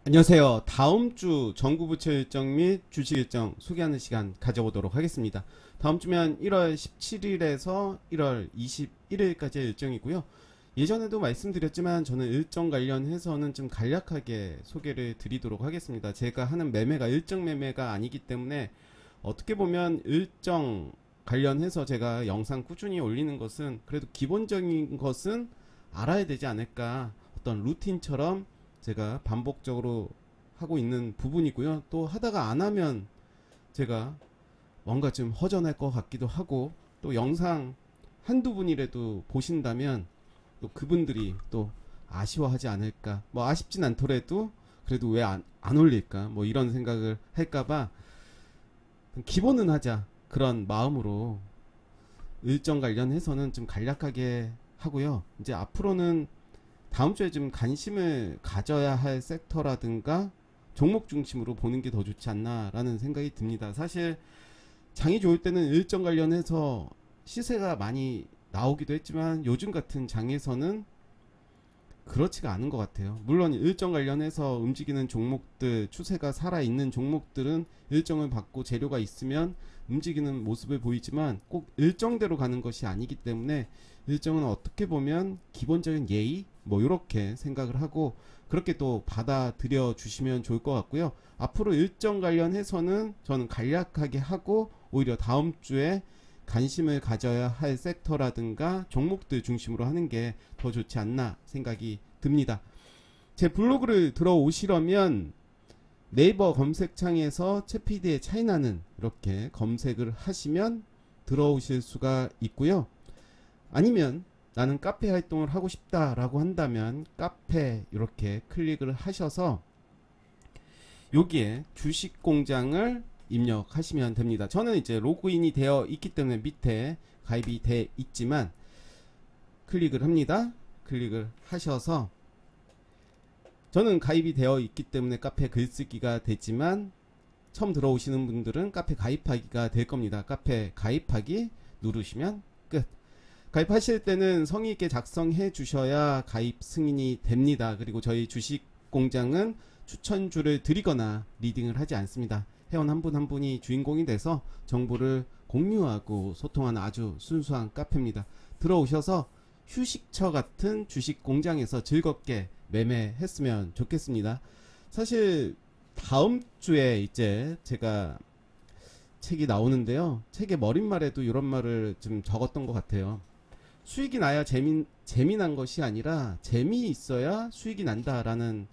안녕하세요. 다음 주 정부부처 일정 및 주식 일정 소개하는 시간 가져보도록 하겠습니다. 다음 주면 1월 17일에서 1월 21일까지의 일정이고요. 예전에도 말씀드렸지만 저는 일정 관련해서는 좀 간략하게 소개를 드리도록 하겠습니다. 제가 하는 매매가 일정 매매가 아니기 때문에 어떻게 보면 일정 관련해서 제가 영상 꾸준히 올리는 것은 그래도 기본적인 것은 알아야 되지 않을까, 어떤 루틴처럼 제가 반복적으로 하고 있는 부분이고요. 또 하다가 안 하면 제가 뭔가 좀 허전할 것 같기도 하고, 또 영상 한두 분이라도 보신다면 또 그분들이 또 아쉬워하지 않을까, 뭐 아쉽진 않더라도 그래도 왜 안 올릴까, 뭐 이런 생각을 할까봐 기본은 하자, 그런 마음으로 일정 관련해서는 좀 간략하게 하고요. 이제 앞으로는 다음 주에 좀 관심을 가져야 할 섹터라든가 종목 중심으로 보는 게 더 좋지 않나라는 생각이 듭니다. 사실 장이 좋을 때는 일정 관련해서 시세가 많이 나오기도 했지만 요즘 같은 장에서는 그렇지가 않은 것 같아요. 물론 일정 관련해서 움직이는 종목들, 추세가 살아있는 종목들은 일정을 받고 재료가 있으면 움직이는 모습을 보이지만 꼭 일정대로 가는 것이 아니기 때문에 일정은 어떻게 보면 기본적인 예의, 뭐 이렇게 생각을 하고 그렇게 또 받아들여 주시면 좋을 것 같고요. 앞으로 일정 관련해서는 저는 간략하게 하고 오히려 다음 주에 관심을 가져야 할 섹터라든가 종목들 중심으로 하는 게 더 좋지 않나 생각이 듭니다. 제 블로그를 들어오시려면 네이버 검색창에서 채피디의 차이나는 이렇게 검색을 하시면 들어오실 수가 있고요. 아니면 나는 카페 활동을 하고 싶다라고 한다면 카페 이렇게 클릭을 하셔서 여기에 주식 공장을 입력하시면 됩니다. 저는 이제 로그인이 되어 있기 때문에 밑에 가입이 돼 있지만 클릭을 합니다. 클릭을 하셔서 저는 가입이 되어 있기 때문에 카페 글쓰기가 되지만 처음 들어오시는 분들은 카페 가입하기가 될 겁니다. 카페 가입하기 누르시면 끝. 가입하실 때는 성의 있게 작성해 주셔야 가입 승인이 됩니다. 그리고 저희 주식 공장은 추천주를 드리거나 리딩을 하지 않습니다. 회원 한 분 한 분이 주인공이 돼서 정보를 공유하고 소통하는 아주 순수한 카페입니다. 들어오셔서 휴식처 같은 주식 공장에서 즐겁게 매매했으면 좋겠습니다. 사실 다음 주에 이제 제가 책이 나오는데요. 책의 머릿말에도 이런 말을 좀 적었던 것 같아요. 수익이 나야 재미난 것이 아니라 재미있어야 수익이 난다라는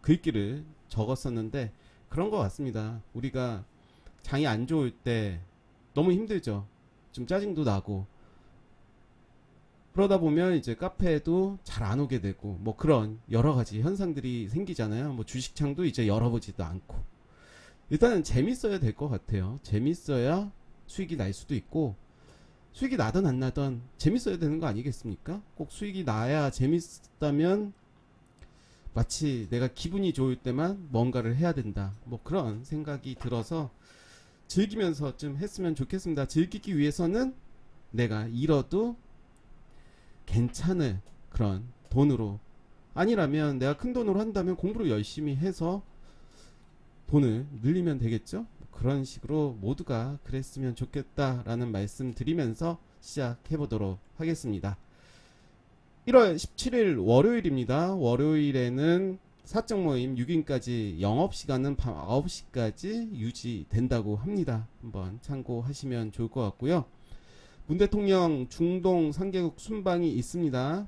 글귀를 적었었는데 그런 것 같습니다. 우리가 장이 안 좋을 때 너무 힘들죠. 좀 짜증도 나고 그러다 보면 이제 카페에도 잘 안 오게 되고 뭐 그런 여러 가지 현상들이 생기잖아요. 뭐 주식창도 이제 열어보지도 않고. 일단은 재밌어야 될 것 같아요. 재밌어야 수익이 날 수도 있고, 수익이 나든 안 나든 재밌어야 되는 거 아니겠습니까? 꼭 수익이 나야 재밌다면 마치 내가 기분이 좋을 때만 뭔가를 해야 된다, 뭐 그런 생각이 들어서 즐기면서 좀 했으면 좋겠습니다. 즐기기 위해서는 내가 잃어도 괜찮을 그런 돈으로, 아니라면 내가 큰 돈으로 한다면 공부를 열심히 해서 돈을 늘리면 되겠죠. 그런 식으로 모두가 그랬으면 좋겠다라는 말씀 드리면서 시작해 보도록 하겠습니다. 1월 17일 월요일입니다. 월요일에는 사적 모임 6인까지 영업시간은 밤 9시까지 유지된다고 합니다. 한번 참고하시면 좋을 것 같고요. 문 대통령 중동 3개국 순방이 있습니다.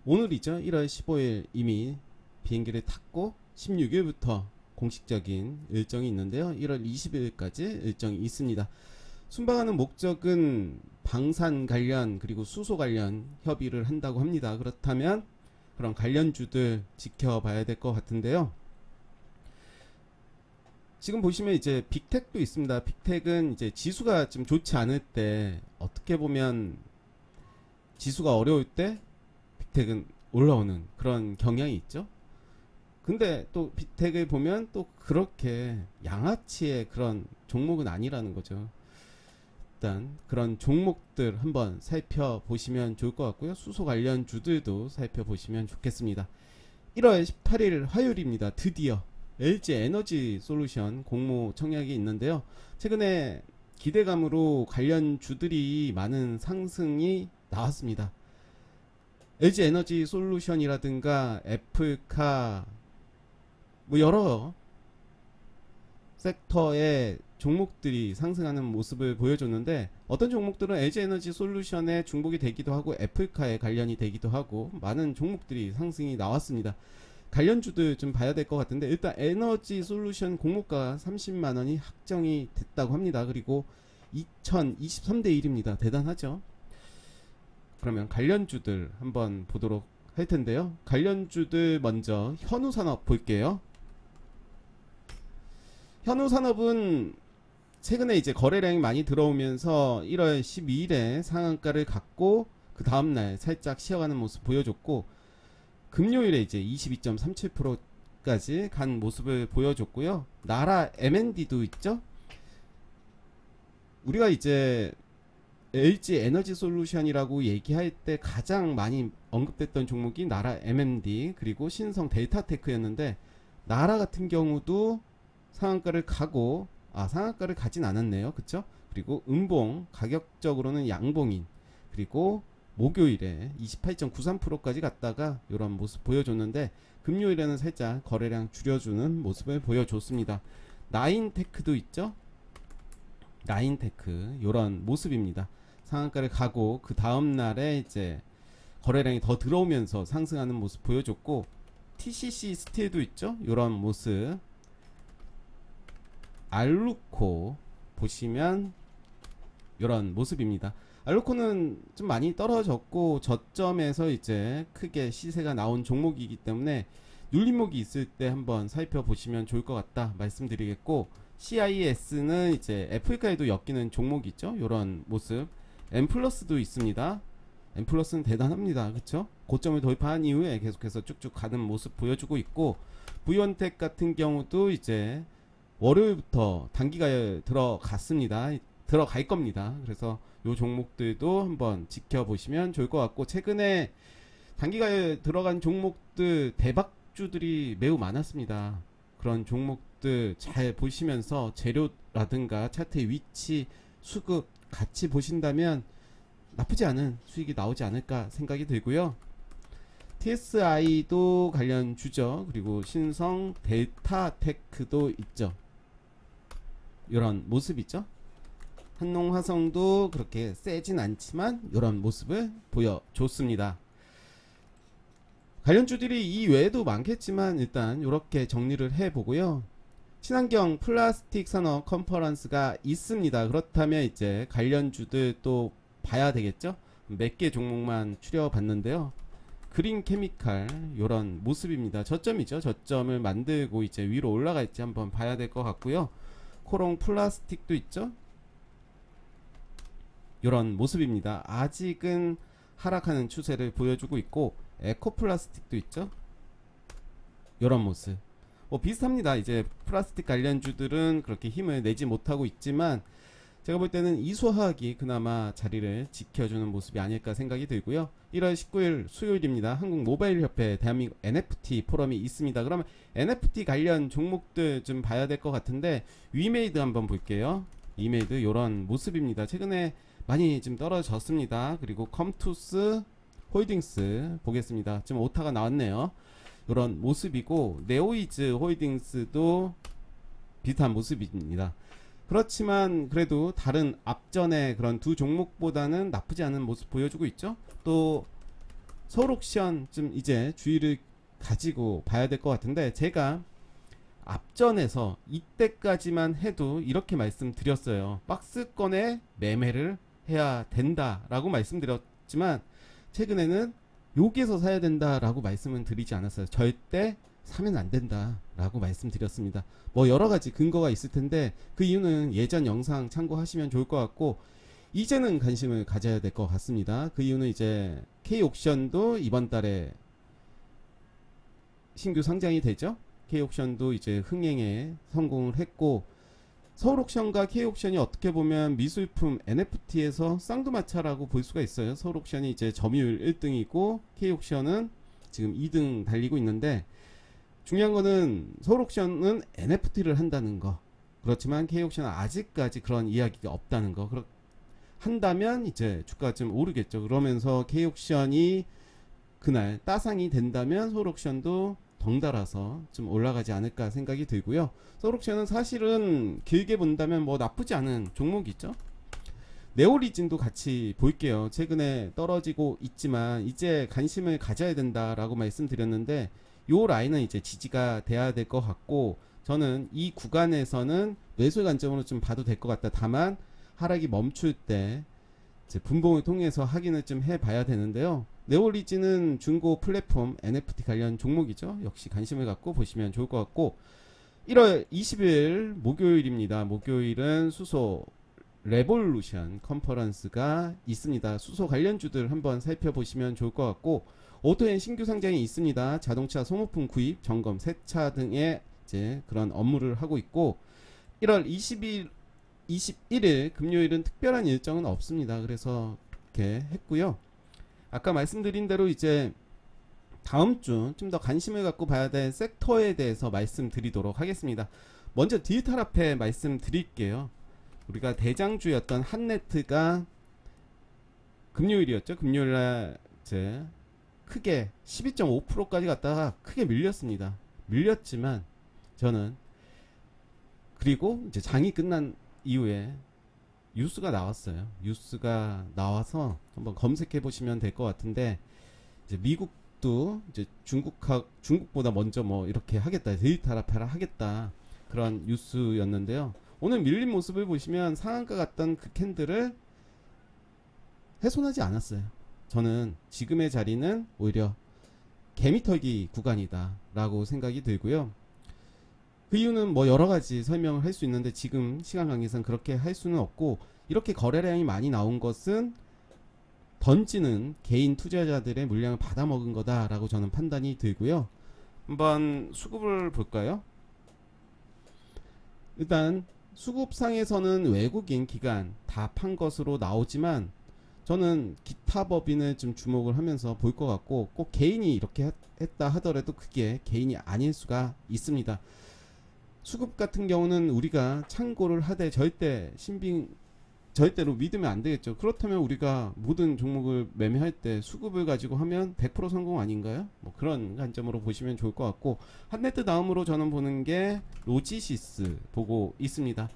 오늘이죠. 1월 15일 이미 비행기를 탔고 16일부터 공식적인 일정이 있는데요. 1월 20일까지 일정이 있습니다. 순방하는 목적은 방산 관련 그리고 수소 관련 협의를 한다고 합니다. 그렇다면 그런 관련주들 지켜봐야 될 것 같은데요. 지금 보시면 이제 빅텍도 있습니다. 빅텍은 이제 지수가 좀 좋지 않을 때, 어떻게 보면 지수가 어려울 때 빅텍은 올라오는 그런 경향이 있죠. 근데 또 빅텍을 보면 또 그렇게 양아치의 그런 종목은 아니라는 거죠. 일단 그런 종목들 한번 살펴보시면 좋을 것 같고요. 수소 관련 주들도 살펴보시면 좋겠습니다. 1월 18일 화요일입니다. 드디어 LG 에너지 솔루션 공모 청약이 있는데요. 최근에 기대감으로 관련 주들이 많은 상승이 나왔습니다. LG 에너지 솔루션이라든가 애플카 뭐 여러 섹터의 종목들이 상승하는 모습을 보여줬는데, 어떤 종목들은 LG 에너지 솔루션에 중복이 되기도 하고 애플카에 관련이 되기도 하고 많은 종목들이 상승이 나왔습니다. 관련주들 좀 봐야 될 것 같은데, 일단 에너지 솔루션 공모가 30만원이 확정이 됐다고 합니다. 그리고 2023대 1입니다. 대단하죠. 그러면 관련주들 한번 보도록 할 텐데요. 관련주들 먼저 현우산업 볼게요. 현우산업은 최근에 이제 거래량이 많이 들어오면서 1월 12일에 상한가를 갖고 그 다음날 살짝 쉬어가는 모습 보여줬고, 금요일에 이제 22.37%까지 간 모습을 보여줬고요. 나라 M&D도 있죠. 우리가 이제 LG 에너지 솔루션이라고 얘기할 때 가장 많이 언급됐던 종목이 나라 M&D 그리고 신성 델타테크였는데, 나라 같은 경우도 상한가를 가고, 상한가를 가진 않았네요. 그쵸? 그리고 음봉, 가격적으로는 양봉인, 그리고 목요일에 28.93%까지 갔다가 이런 모습 보여줬는데, 금요일에는 살짝 거래량 줄여주는 모습을 보여줬습니다. 나인테크도 있죠. 나인테크 이런 모습입니다. 상한가를 가고 그 다음날에 이제 거래량이 더 들어오면서 상승하는 모습 보여줬고, TCC 스틸도 있죠. 이런 모습. 알루코 보시면 이런 모습입니다. 알루코는 좀 많이 떨어졌고 저점에서 이제 크게 시세가 나온 종목이기 때문에 눌림목이 있을 때 한번 살펴보시면 좋을 것 같다 말씀드리겠고, CIS는 이제 애플카에도 엮이는 종목이 있죠. 이런 모습. 엠플러스도 있습니다. 엠플러스는 대단합니다. 그쵸? 고점을 돌파한 이후에 계속해서 쭉쭉 가는 모습 보여주고 있고, 부이원텍 같은 경우도 이제 월요일부터 단기가에 들어갈 겁니다. 그래서 요 종목들도 한번 지켜보시면 좋을 것 같고, 최근에 단기가에 들어간 종목들 대박주들이 매우 많았습니다. 그런 종목들 잘 보시면서 재료라든가 차트의 위치, 수급 같이 보신다면 나쁘지 않은 수익이 나오지 않을까 생각이 들고요. TSI도 관련 주죠. 그리고 신성 델타테크도 있죠. 이런 모습 있죠. 한농화성도 그렇게 세진 않지만 이런 모습을 보여줬습니다. 관련주들이 이 외에도 많겠지만 일단 이렇게 정리를 해보고요. 친환경 플라스틱 산업 컨퍼런스가 있습니다. 그렇다면 이제 관련주들 또 봐야 되겠죠. 몇 개 종목만 추려봤는데요. 그린 케미칼 이런 모습입니다. 저점이죠. 저점을 만들고 이제 위로 올라갈지 한번 봐야 될 것 같고요. 코롱 플라스틱도 있죠. 이런 모습입니다. 아직은 하락하는 추세를 보여주고 있고, 에코 플라스틱도 있죠. 이런 모습. 비슷합니다. 이제 플라스틱 관련주들은 그렇게 힘을 내지 못하고 있지만, 제가 볼 때는 이소화학이 그나마 자리를 지켜주는 모습이 아닐까 생각이 들고요. 1월 19일 수요일입니다. 한국모바일협회 대한민국 NFT 포럼이 있습니다. 그러면 NFT 관련 종목들 좀 봐야 될 것 같은데, 위메이드 한번 볼게요. 위메이드 이런 모습입니다. 최근에 많이 좀 떨어졌습니다. 그리고 컴투스 홀딩스 보겠습니다. 지금 오타가 나왔네요. 이런 모습이고, 네오이즈 홀딩스도 비슷한 모습입니다. 그렇지만 그래도 다른 앞전에 그런 두 종목보다는 나쁘지 않은 모습 보여주고 있죠. 또 서울옥션 좀 이제 주의를 가지고 봐야 될 것 같은데, 제가 앞전에서 이때까지만 해도 이렇게 말씀드렸어요. 박스권에 매매를 해야 된다라고 말씀드렸지만, 최근에는 여기에서 사야 된다라고 말씀은 드리지 않았어요. 절대 사면 안 된다라고 말씀드렸습니다. 뭐 여러가지 근거가 있을 텐데 그 이유는 예전 영상 참고하시면 좋을 것 같고, 이제는 관심을 가져야 될 것 같습니다. 그 이유는 이제 K옥션도 이번 달에 신규 상장이 되죠. K옥션도 이제 흥행에 성공을 했고, 서울옥션과 K옥션이 어떻게 보면 미술품 NFT에서 쌍두마차라고 볼 수가 있어요. 서울옥션이 이제 점유율 1등이고 K옥션은 지금 2등 달리고 있는데, 중요한 거는 서울옥션은 NFT를 한다는 거. 그렇지만 K옥션은 아직까지 그런 이야기가 없다는 거. 한다면 이제 주가가 좀 오르겠죠. 그러면서 K옥션이 그날 따상이 된다면 서울옥션도 덩달아서 좀 올라가지 않을까 생각이 들고요. 서울옥션은 사실은 길게 본다면 뭐 나쁘지 않은 종목이죠. 네오리진도 같이 볼게요. 최근에 떨어지고 있지만 이제 관심을 가져야 된다라고 말씀드렸는데, 요 라인은 이제 지지가 돼야 될 것 같고, 저는 이 구간에서는 매수 관점으로 좀 봐도 될 것 같다. 다만 하락이 멈출 때 이제 분봉을 통해서 확인을 좀 해봐야 되는데요. 네오리진은 중고 플랫폼 NFT 관련 종목이죠. 역시 관심을 갖고 보시면 좋을 것 같고, 1월 20일 목요일입니다. 목요일은 수소 레볼루션 컨퍼런스가 있습니다. 수소 관련주들 한번 살펴보시면 좋을 것 같고, 오토엔 신규 상장이 있습니다. 자동차 소모품 구입, 점검, 세차 등의 이제 그런 업무를 하고 있고, 1월 21일 금요일은 특별한 일정은 없습니다. 그래서 이렇게 했고요. 아까 말씀드린 대로 이제 다음 주 좀 더 관심을 갖고 봐야 될 섹터에 대해서 말씀드리도록 하겠습니다. 먼저 디지털 앞에 말씀드릴게요. 우리가 대장주였던 한네트가 금요일이었죠. 금요일날 이제 크게 12.5%까지 갔다가 크게 밀렸습니다. 밀렸지만 저는, 그리고 이제 장이 끝난 이후에 뉴스가 나왔어요. 뉴스가 나와서 한번 검색해 보시면 될 것 같은데, 이제 미국도 이제 중국보다 먼저 뭐 이렇게 하겠다, 디지털 화폐를 하겠다, 그런 뉴스였는데요. 오늘 밀린 모습을 보시면 상한가 갔던 그 캔들을 훼손하지 않았어요. 저는 지금의 자리는 오히려 개미털기 구간이다 라고 생각이 들고요. 그 이유는 뭐 여러가지 설명을 할 수 있는데 지금 시간 관계상 그렇게 할 수는 없고, 이렇게 거래량이 많이 나온 것은 던지는 개인 투자자들의 물량을 받아먹은 거다 라고 저는 판단이 들고요. 한번 수급을 볼까요? 일단 수급상에서는 외국인 기관 다 판 것으로 나오지만, 저는 기타 법인을 좀 주목을 하면서 볼 것 같고, 꼭 개인이 이렇게 했다 하더라도 그게 개인이 아닐 수가 있습니다. 수급 같은 경우는 우리가 참고를 하되 절대로 믿으면 안 되겠죠. 그렇다면 우리가 모든 종목을 매매할 때 수급을 가지고 하면 100% 성공 아닌가요? 뭐 그런 관점으로 보시면 좋을 것 같고, 한네트 다음으로 저는 보는 게 로지시스 보고 있습니다.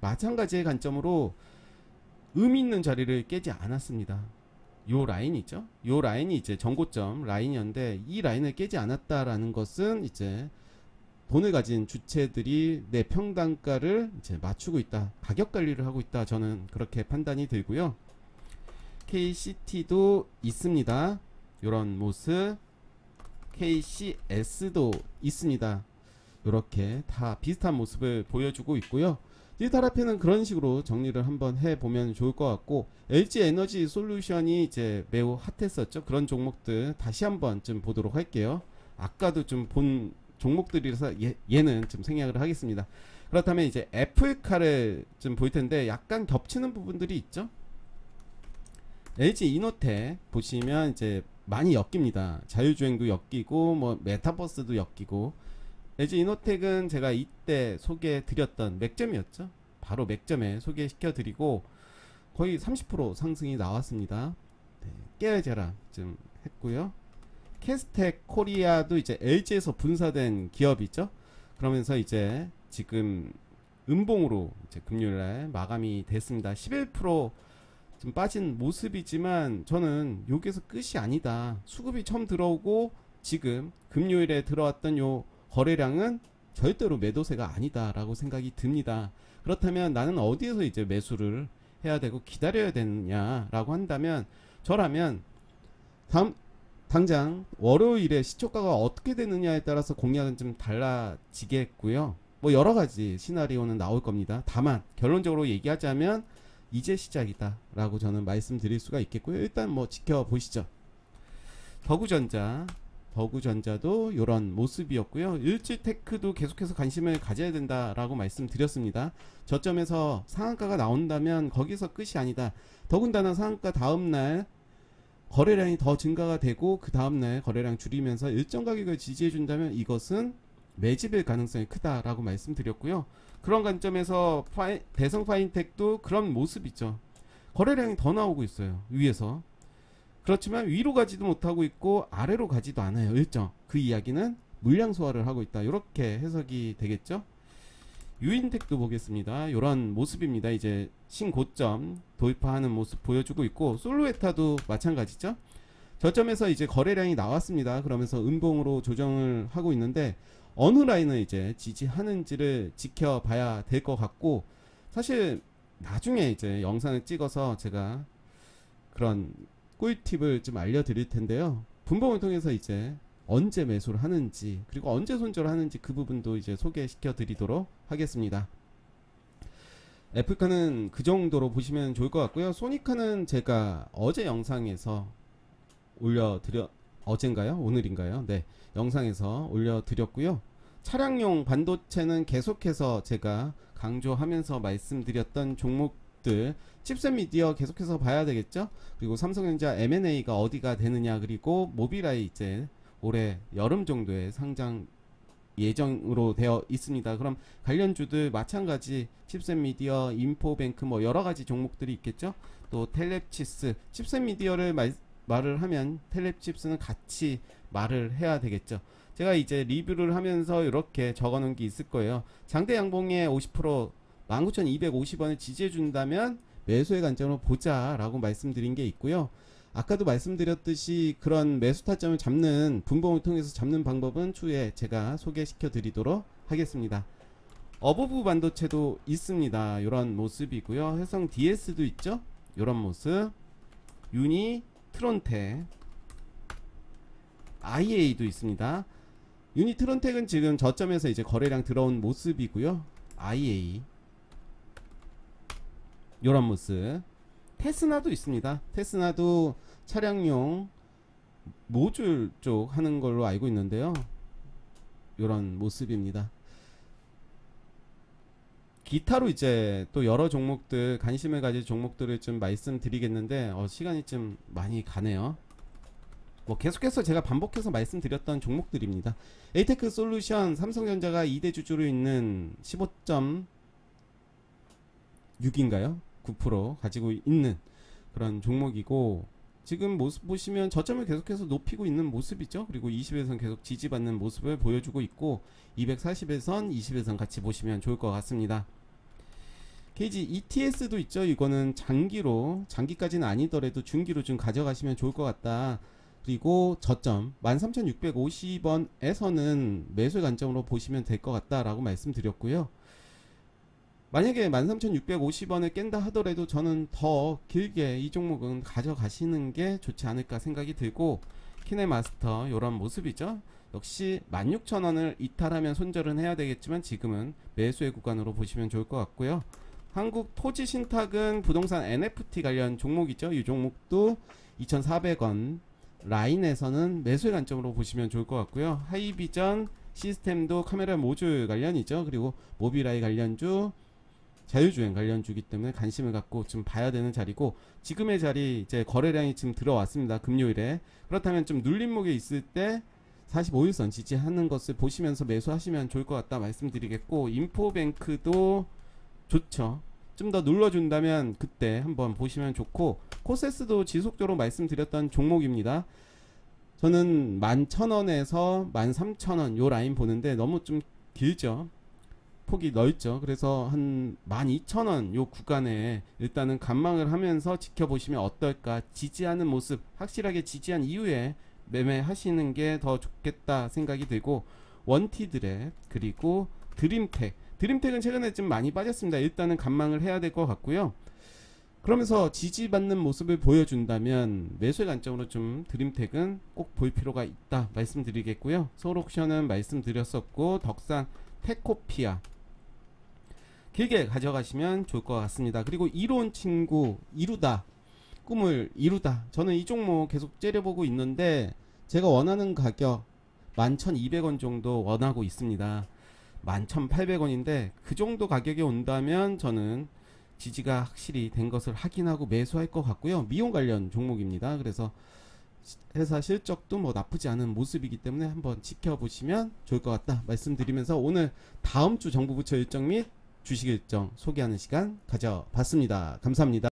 마찬가지의 관점으로 의미 있는 자리를 깨지 않았습니다. 요 라인 있죠? 요 라인이 이제 전고점 라인이었는데, 이 라인을 깨지 않았다라는 것은 이제 돈을 가진 주체들이 내 평단가를 이제 맞추고 있다, 가격 관리를 하고 있다, 저는 그렇게 판단이 들고요. KCT도 있습니다. 요런 모습. KCS도 있습니다. 요렇게 다 비슷한 모습을 보여주고 있고요. 디지털 화폐는 그런 식으로 정리를 한번 해보면 좋을 것 같고, LG 에너지 솔루션이 이제 매우 핫했었죠. 그런 종목들 다시 한번 좀 보도록 할게요. 아까도 좀 본 종목들이라서 얘는 좀 생략을 하겠습니다. 그렇다면 이제 애플카를 좀 볼 텐데, 약간 겹치는 부분들이 있죠. LG 이노텍 보시면 이제 많이 엮입니다. 자율주행도 엮이고 뭐 메타버스도 엮이고, LG 이노텍은 제가 이때 소개해 드렸던 맥점이었죠. 바로 맥점에 소개시켜 드리고 거의 30% 상승이 나왔습니다. 네, 깨알자라 좀 했고요. 캐스텍 코리아도 이제 LG에서 분사된 기업이죠. 그러면서 이제 지금 음봉으로 이제 금요일날 마감이 됐습니다. 11%좀 빠진 모습이지만, 저는 여기서 끝이 아니다. 수급이 처음 들어오고 지금 금요일에 들어왔던 요 거래량은 절대로 매도세가 아니다 라고 생각이 듭니다. 그렇다면 나는 어디에서 이제 매수를 해야 되고 기다려야 되느냐 라고 한다면, 저라면 당장 월요일에 시초가가 어떻게 되느냐에 따라서 공략은 좀 달라지겠고요. 뭐 여러가지 시나리오는 나올 겁니다. 다만 결론적으로 얘기하자면 이제 시작이다 라고 저는 말씀드릴 수가 있겠고요. 일단 뭐 지켜보시죠. 더구전자도 이런 모습이었고요. 일지테크도 계속해서 관심을 가져야 된다라고 말씀드렸습니다. 저점에서 상한가가 나온다면 거기서 끝이 아니다. 더군다나 상한가 다음날 거래량이 더 증가가 되고 그 다음날 거래량 줄이면서 일정 가격을 지지해 준다면 이것은 매집일 가능성이 크다라고 말씀드렸고요. 그런 관점에서 대성 파인텍도 그런 모습이죠. 거래량이 더 나오고 있어요. 위에서. 그렇지만 위로 가지도 못하고 있고 아래로 가지도 않아요. 일정. 그 이야기는 물량 소화를 하고 있다. 이렇게 해석이 되겠죠. 유인텍도 보겠습니다. 이런 모습입니다. 이제 신고점 돌파하는 모습 보여주고 있고, 솔로에타도 마찬가지죠. 저점에서 이제 거래량이 나왔습니다. 그러면서 음봉으로 조정을 하고 있는데 어느 라인을 이제 지지하는지를 지켜봐야 될 것 같고, 사실 나중에 이제 영상을 찍어서 제가 그런 꿀팁을 좀 알려드릴 텐데요. 분봉을 통해서 이제 언제 매수를 하는지, 그리고 언제 손절을 하는지 그 부분도 이제 소개시켜 드리도록 하겠습니다. 애플카는 그 정도로 보시면 좋을 것 같고요. 소니카는 제가 어제 영상에서 어젠가요? 오늘인가요? 네, 영상에서 올려드렸고요. 차량용 반도체는 계속해서 제가 강조하면서 말씀드렸던 종목들, 칩셋 미디어 계속해서 봐야 되겠죠. 그리고 삼성전자 M&A가 어디가 되느냐, 그리고 모빌아이 이제 올해 여름 정도에 상장 예정으로 되어 있습니다. 그럼 관련주들 마찬가지 칩셋 미디어, 인포뱅크 뭐 여러가지 종목들이 있겠죠. 또 텔랩칩스, 칩셋 미디어를 말을 하면 텔랩칩스는 같이 말을 해야 되겠죠. 제가 이제 리뷰를 하면서 이렇게 적어 놓은 게 있을 거예요. 장대 양봉에 50% 19,250원을 지지해 준다면 매수의 관점으로 보자 라고 말씀드린 게 있고요. 아까도 말씀드렸듯이 그런 매수 타점을 잡는, 분봉을 통해서 잡는 방법은 추후에 제가 소개시켜 드리도록 하겠습니다. 어버브 반도체도 있습니다. 이런 모습이고요. 해성 DS도 있죠. 이런 모습. 유니 트론텍, IA도 있습니다. 유니 트론텍은 지금 저점에서 이제 거래량 들어온 모습이고요. IA 이런 모습. 테스나도 있습니다. 테스나도 차량용 모듈 쪽 하는 걸로 알고 있는데요. 이런 모습입니다. 기타로 이제 또 여러 종목들, 관심을 가질 종목들을 좀 말씀드리겠는데 시간이 좀 많이 가네요. 뭐 계속해서 제가 반복해서 말씀드렸던 종목들입니다. 에이테크 솔루션, 삼성전자가 2대 주주로 있는 15.6인가요? 9% 가지고 있는 그런 종목이고, 지금 모습 보시면 저점을 계속해서 높이고 있는 모습이죠. 그리고 20일선 계속 지지받는 모습을 보여주고 있고, 240일선, 20일선 같이 보시면 좋을 것 같습니다. KG ETS도 있죠. 이거는 장기로, 장기까지는 아니더라도 중기로 좀 가져가시면 좋을 것 같다. 그리고 저점 13,650원에서는 매수 관점으로 보시면 될 것 같다라고 말씀드렸고요. 만약에 13,650원을 깬다 하더라도 저는 더 길게 이 종목은 가져가시는 게 좋지 않을까 생각이 들고, 키네마스터 이런 모습이죠. 역시 16,000원을 이탈하면 손절은 해야 되겠지만 지금은 매수의 구간으로 보시면 좋을 것 같고요. 한국 토지신탁은 부동산 NFT 관련 종목이죠. 이 종목도 2,400원 라인에서는 매수의 관점으로 보시면 좋을 것 같고요. 하이비전 시스템도 카메라 모듈 관련이죠. 그리고 모빌아이 관련주, 자율주행 관련주기 때문에 관심을 갖고 좀 봐야 되는 자리고, 지금의 자리 이제 거래량이 지금 들어왔습니다. 금요일에. 그렇다면 좀 눌림목에 있을 때 45일선 지지하는 것을 보시면서 매수하시면 좋을 것 같다 말씀드리겠고, 인포뱅크도 좋죠. 좀 더 눌러준다면 그때 한번 보시면 좋고, 코세스도 지속적으로 말씀드렸던 종목입니다. 저는 11,000원에서 13,000원 요 라인 보는데 너무 좀 길죠. 폭이 넓죠. 그래서 한 12,000원 요 구간에 일단은 관망을 하면서 지켜보시면 어떨까. 지지하는 모습, 확실하게 지지한 이후에 매매하시는 게 더 좋겠다 생각이 들고, 원티드랩, 그리고 드림텍은 최근에 좀 많이 빠졌습니다. 일단은 관망을 해야 될 것 같고요. 그러면서 지지받는 모습을 보여준다면 매수의 관점으로 좀 드림텍은 꼭 볼 필요가 있다 말씀드리겠고요. 서울옥션은 말씀드렸었고, 덕산, 테코피아 길게 가져가시면 좋을 것 같습니다. 그리고 이로운 친구, 이루다, 꿈을 이루다, 저는 이 종목 계속 째려보고 있는데 제가 원하는 가격 11,200원 정도 원하고 있습니다. 11,800원인데 그 정도 가격이 온다면 저는 지지가 확실히 된 것을 확인하고 매수할 것 같고요. 미용 관련 종목입니다. 그래서 회사 실적도 뭐 나쁘지 않은 모습이기 때문에 한번 지켜보시면 좋을 것 같다 말씀드리면서 오늘 다음 주 정부 부처 일정 및 주식 일정 소개하는 시간 가져봤습니다. 감사합니다.